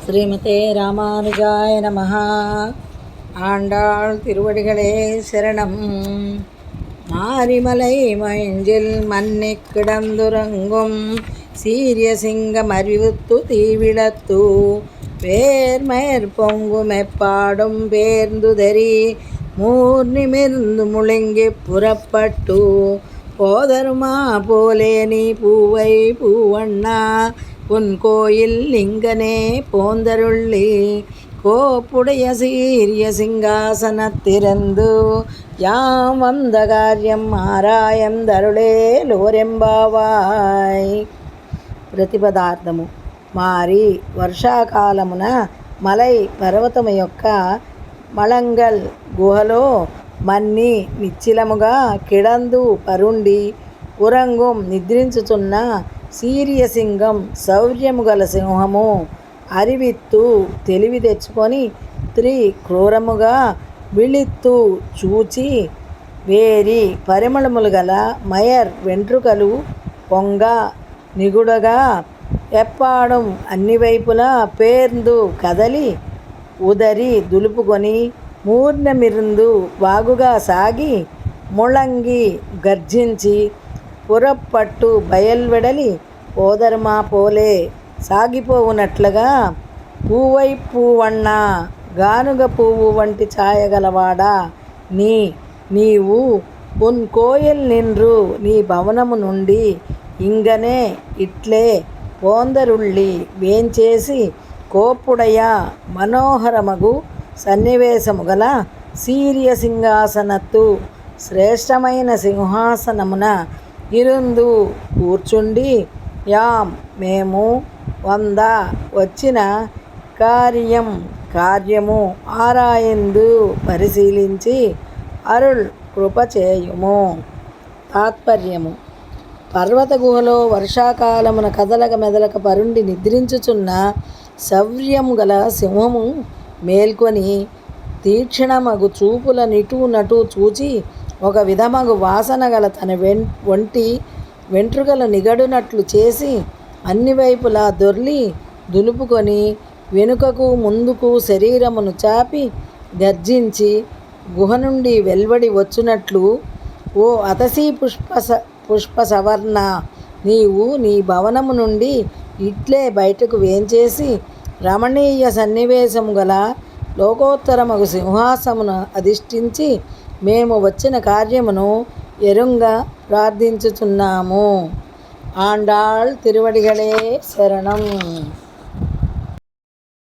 ஸ்ரீமதே ராமானுஜாய நமஹ. ஆண்டாள் திருவடிகளே சரணம். மாரிமலை மஞ்சில் மன்னி கிடந்துறங்கும் சீரிய சிங்கம் அறிவுத்து தீவிடத்து பேர்மேற் பொங்குமெப்பாடும் பேர்ந்துதறி மூர்நிமிர்ந்து முழுங்கி புறப்பட்டு போதருமா போலே நீ பூவை பூவண்ணா உன் கோயில் லிங்கனே போந்தருள்ளி கோப்புடைய சீரிய சிங்காசனத்திறந்து யாம் வந்த காரியம் ఆరాయం దరుళే లోరెంబావాయ్. ప్రతిపదార్థము. మారి వర్షాకాలమున మలై పర్వతము యొక్క మళంగల్ గుహలో మన్ని నిశ్చలముగా కిడందు పరుండి ఉరంగం నిద్రించుచున్న సీరియసింగం శౌర్యము గల సింహము అరివిత్తు తెలివి తెచ్చుకొని క్రూరముగా విళిత్తు చూచి వేరి పరిమళములు గల మయర్ వెంట్రుకలు పొంగ నిగుడగా ఎప్పాడం అన్ని వైపులా పేర్ందు కదలి ఉదరి దులుపుకొని మూర్ణమిరుందు వాగుగా సాగి ముళంగి గర్జించి పురప్పట్టు బయల్వెడలి పోదర్మా పోలే సాగిపోవునట్లుగా పూవై పూవಣ್ణ గానుగ పువ్వు వంటి ఛాయగలవాడా నీవు ఉన్ కోయల్ నిన్రు నీ భవనము నుండి ఇంగనే ఇట్లే పోందరుళ్ళి వేంచేసి కోప్పుడయ మనోహరమగు సన్నివేశము గల సీర్య సింహాసనత్తు శ్రేష్టమైన సింహాసనమున ఇరుందు కూర్చుండి యాం మేము వంద వచ్చిన కార్యము ఆరాయందు పరిశీలించి అరుళ్ కృప చేయుము. తాత్పర్యము. పర్వత గుహలో వర్షాకాలమున కదలక మెదలక పరుండి నిద్రించుచున్న శౌర్యము గల సింహము మేల్కొని తీక్షణమగు చూపుల నిటూ నటూ చూచి ఒక విధమగు వాసన గల తన ఒంటి వెంట్రుకల నిగడునట్లు చేసి అన్ని వైపులా దొర్లి దులుపుకొని వెనుకకు ముందుకు శరీరమును చాపి గర్జించి గుహ నుండి వెల్వడి వచ్చునట్లు ఓ అతసీ పుష్ప సవర్ణ నీవు నీ భవనము నుండి ఇట్లే బయటకు వేంచేసి రమణీయ సన్నివేశము గల లోకోత్తరమగు సింహాసమును అధిష్ఠించి మేము వచ్చిన కార్యమును ఎరుంగ ప్రార్థించుచున్నాము. ఆండాళ్ తిరువడిగళే శరణం.